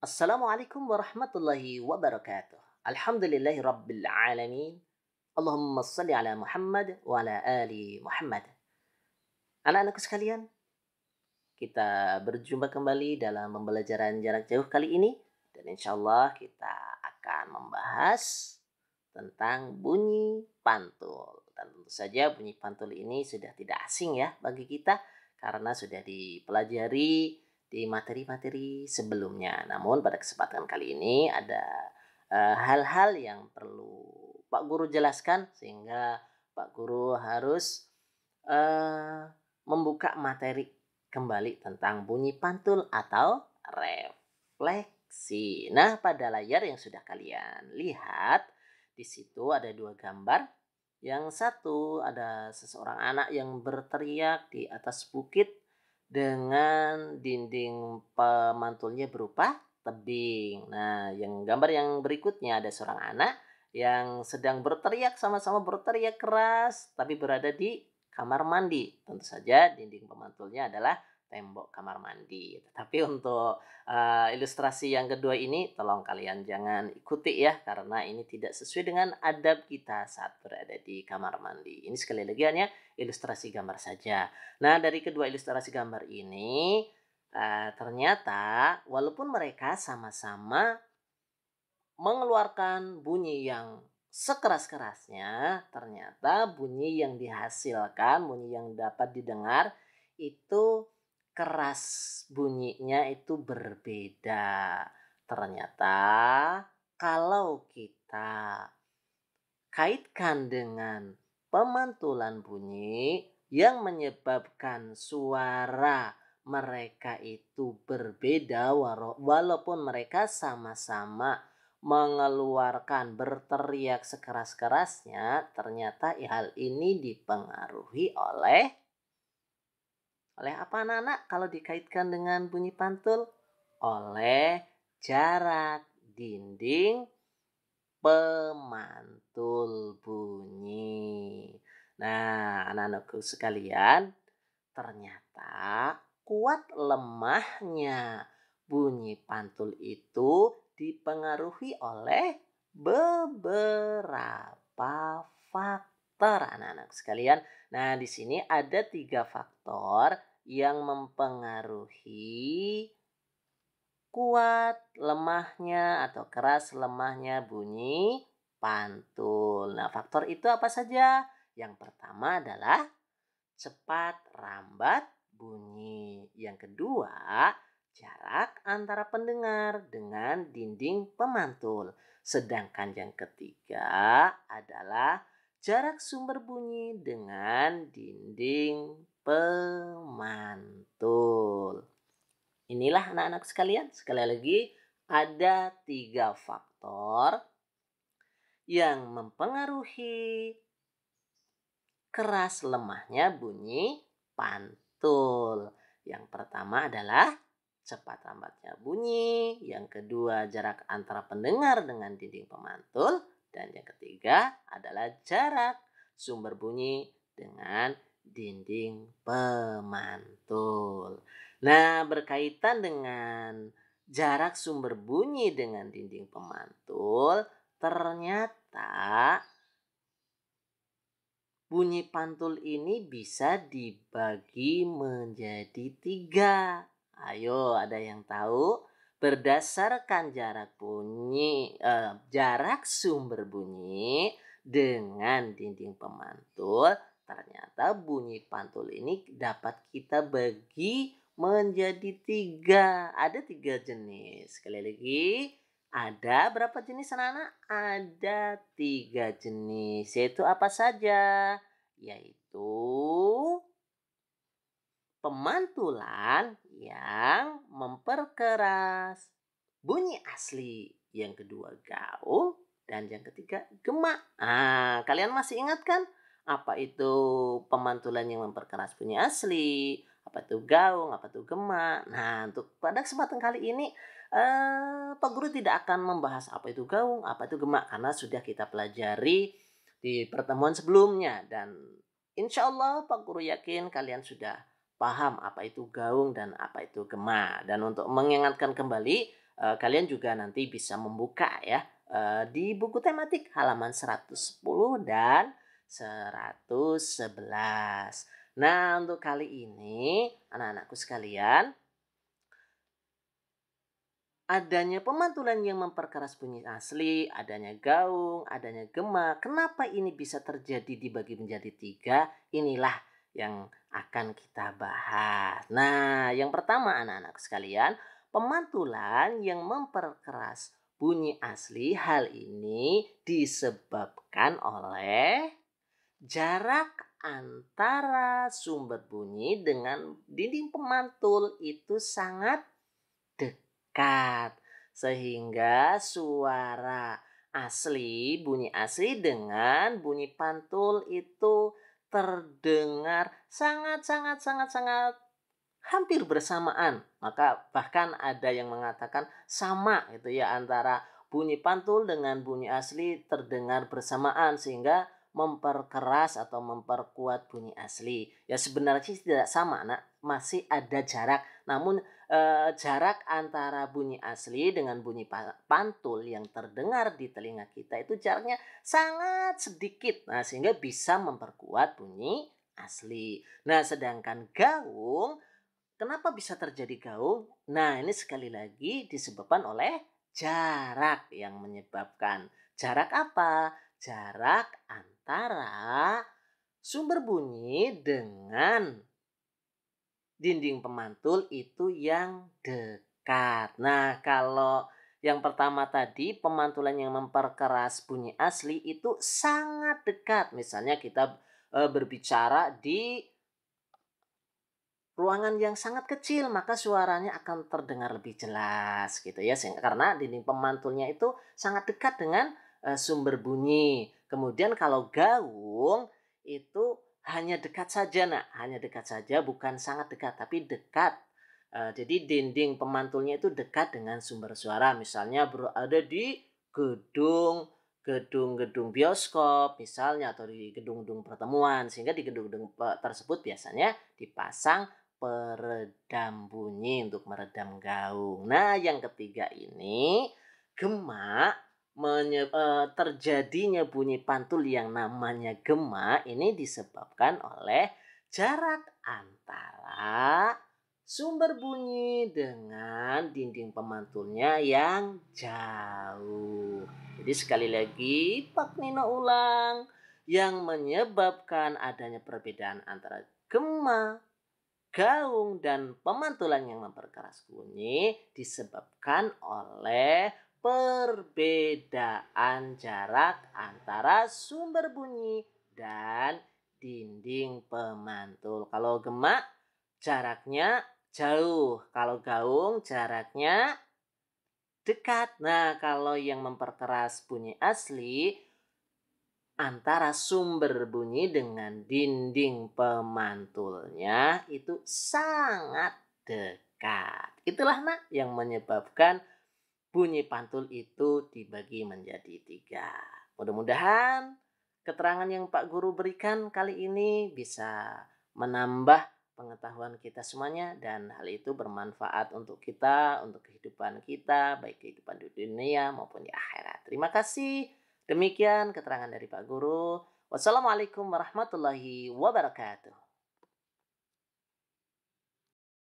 Assalamualaikum warahmatullahi wabarakatuh. Alhamdulillahi rabbil alamin. Allahumma salli ala Muhammad wa ala ali Muhammad. Anak-anakku sekalian, kita berjumpa kembali dalam pembelajaran jarak jauh kali ini. Dan insya Allah kita akan membahas tentang bunyi pantul. Dan tentu saja bunyi pantul ini sudah tidak asing ya bagi kita karena sudah dipelajari di materi-materi sebelumnya. Namun pada kesempatan kali ini ada hal-hal yang perlu Pak Guru jelaskan sehingga Pak Guru harus eh, membuka materi kembali tentang bunyi pantul atau refleksi. Nah, pada layar yang sudah kalian lihat, di situ ada dua gambar. Yang satu ada seseorang anak yang berteriak di atas bukit dengan dinding pemantulnya berupa tebing. Nah, yang gambar yang berikutnya ada seorang anak yang sedang berteriak, sama-sama berteriak keras tapi berada di kamar mandi. Tentu saja dinding pemantulnya adalah tembok kamar mandi. Tetapi untuk ilustrasi yang kedua ini tolong kalian jangan ikuti ya karena ini tidak sesuai dengan adab kita saat berada di kamar mandi. Ini sekali lagi hanya ilustrasi gambar saja. Nah, dari kedua ilustrasi gambar ini ternyata walaupun mereka sama-sama mengeluarkan bunyi yang sekeras-kerasnya, ternyata bunyi yang dihasilkan, bunyi yang dapat didengar itu keras bunyinya itu berbeda. Ternyata kalau kita kaitkan dengan pemantulan bunyi yang menyebabkan suara mereka itu berbeda walaupun mereka sama-sama mengeluarkan berteriak sekeras-kerasnya, ternyata hal ini dipengaruhi oleh apa anak-anak kalau dikaitkan dengan bunyi pantul? Oleh jarak dinding pemantul bunyi. Nah, anak-anakku sekalian, ternyata kuat lemahnya bunyi pantul itu dipengaruhi oleh beberapa faktor anak-anak sekalian. Nah, di sini ada 3 faktor yang mempengaruhi kuat lemahnya atau keras lemahnya bunyi pantul. Nah, faktor itu apa saja? Yang pertama adalah cepat rambat bunyi. Yang kedua, jarak antara pendengar dengan dinding pemantul. Sedangkan yang ketiga adalah jarak sumber bunyi dengan dinding pemantul. Inilah anak-anak sekalian, sekali lagi ada 3 faktor yang mempengaruhi keras lemahnya bunyi pantul. Yang pertama adalah cepat lambatnya bunyi, yang kedua jarak antara pendengar dengan dinding pemantul, dan yang ketiga adalah jarak sumber bunyi dengan dinding pemantul. Nah, berkaitan dengan jarak sumber bunyi dengan dinding pemantul, ternyata bunyi pantul ini bisa dibagi menjadi 3. Ayo, ada yang tahu? Berdasarkan jarak sumber bunyi dengan dinding pemantul, ternyata bunyi pantul ini dapat kita bagi menjadi 3. Ada 3 jenis. Sekali lagi, ada berapa jenis anak-anak? Ada 3 jenis. Yaitu apa saja? Yaitu pemantulan yang memperkeras bunyi asli. Yang kedua gaung. Dan yang ketiga gema. Kalian masih ingat kan? Apa itu pemantulan yang memperkeras bunyi asli? Apa itu gaung? Apa itu gema? Nah, untuk pada kesempatan kali ini Pak Guru tidak akan membahas apa itu gaung, apa itu gema karena sudah kita pelajari di pertemuan sebelumnya dan insya Allah Pak Guru yakin kalian sudah paham apa itu gaung dan apa itu gema. Dan untuk mengingatkan kembali Kalian juga nanti bisa membuka ya, di buku tematik halaman 110 dan 111. Nah, untuk kali ini anak-anakku sekalian, adanya pemantulan yang memperkeras bunyi asli, adanya gaung, adanya gema. Kenapa ini bisa terjadi dibagi menjadi tiga? Inilah yang akan kita bahas. Nah, yang pertama anak-anak sekalian, pemantulan yang memperkeras bunyi asli, hal ini disebabkan oleh jarak antara sumber bunyi dengan dinding pemantul itu sangat dekat, sehingga suara asli, bunyi asli dengan bunyi pantul itu terdengar sangat sangat sangat sangat hampir bersamaan. Maka bahkan ada yang mengatakan sama itu ya, antara bunyi pantul dengan bunyi asli terdengar bersamaan sehingga memperkeras atau memperkuat bunyi asli. Ya sebenarnya tidak sama, Nak. Masih ada jarak. Namun jarak antara bunyi asli dengan bunyi pantul yang terdengar di telinga kita itu jaraknya sangat sedikit. Nah, sehingga bisa memperkuat bunyi asli. Nah, sedangkan gaung, kenapa bisa terjadi gaung? Nah, ini sekali lagi disebabkan oleh jarak yang menyebabkan. Jarak apa? Jarak antara sumber bunyi dengan dinding pemantul itu yang dekat. Nah, kalau yang pertama tadi pemantulan yang memperkeras bunyi asli itu sangat dekat. Misalnya kita berbicara di ruangan yang sangat kecil, maka suaranya akan terdengar lebih jelas gitu ya, karena dinding pemantulnya itu sangat dekat dengan sumber bunyi. Kemudian kalau gaung itu hanya dekat saja, Nak, hanya dekat saja, bukan sangat dekat tapi dekat. Jadi dinding pemantulnya itu dekat dengan sumber suara. Misalnya berada di gedung gedung-gedung bioskop misalnya, atau di gedung-gedung pertemuan, sehingga di gedung-gedung tersebut biasanya dipasang peredam bunyi untuk meredam gaung. Nah, yang ketiga ini, gema, terjadinya bunyi pantul yang namanya gema ini disebabkan oleh jarak antara sumber bunyi dengan dinding pemantulnya yang jauh. Jadi sekali lagi Pak Nino ulang, yang menyebabkan adanya perbedaan antara gema, gaung, dan pemantulan yang memperkeras bunyi disebabkan oleh perbedaan jarak antara sumber bunyi dan dinding pemantul. Kalau gema jaraknya jauh, kalau gaung jaraknya dekat. Nah, kalau yang memperkeras bunyi asli antara sumber bunyi dengan dinding pemantulnya itu sangat dekat. Itulah, Nak, yang menyebabkan bunyi pantul itu dibagi menjadi tiga. Mudah-mudahan keterangan yang Pak Guru berikan kali ini bisa menambah pengetahuan kita semuanya, dan hal itu bermanfaat untuk kita, untuk kehidupan kita, baik kehidupan di dunia maupun di akhirat. Terima kasih. Demikian keterangan dari Pak Guru. Wassalamualaikum warahmatullahi wabarakatuh.